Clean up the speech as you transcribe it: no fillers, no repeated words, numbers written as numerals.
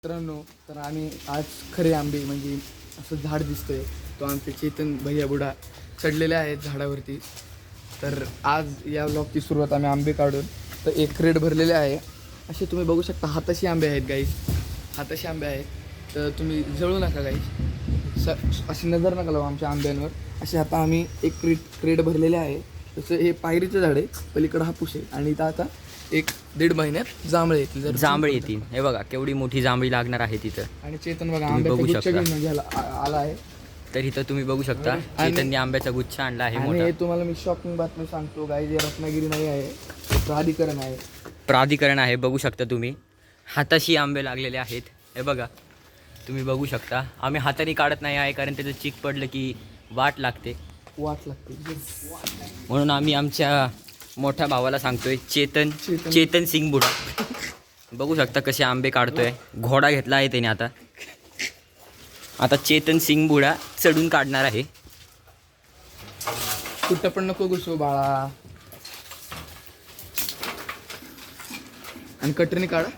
मित्रांनो, तर आम्ही आज खरे आंबे म्हणजे असं झाड दिसतंय तो आमचे चेतन भैया बुडा चढलेले आहेत झाडावरती. तर आज या ब्लॉगची सुरुवात आम्ही आंबे काढून तर एक क्रेट भरलेले आहे. असे तुम्ही बघू शकता हाताशी आंबे आहेत गाईस, हाताशी आंबे आहेत. तर तुम्ही जळू नका गाईस, अशी नजर नका लावू आमच्या आंब्यांवर. असे आता आम्ही एक क्रेट भरलेले आहे. तसं हे पायरीचं झाड आहे, पलीकडं हापूस आहे आणि इथं आता 1-1.5 महिन्यात जांभळे येतील. जर जांभळी येतील. हे बघा केवढी मोठी जांभळी लागणार आहे तिथं. आणि चेतन बघा तुम्ही बघू आंब्याचा गुच्छ शकता. घेऊन घ्यायला आला आहे. तर इथं तुम्ही बघू शकता आणि- चेतनने आंब्याचा गुच्छ आणला आहे आणि मोठा. हे तुम्हाला मी शॉकिंग बातमी सांगतो गाईज, हे रत्नागिरी नाही आहे, हे प्राधिकरण आहे. प्राधिकरण आहे, बघू शकता तुम्ही. हाताशी आंबे लागलेले आहेत. हे बघा तुम्ही बघू शकता. आम्ही हाताने काढत नाही आहे कारण त्याचं चीक पडलं की वाट लागते, वाट लागते. म्हणून आम्ही आमच्या मोठ्या भावाला सांगतोय चेतन. चेतन सिंग बुडा. बघू शकता कसे आंबे काढतोय. घोडा घेतला आहे त्याने. आता चेतन सिंग बुडा चढून काढणार आहे. कुठं पण नको घुसू बाळा. आणि कटरीने काढा.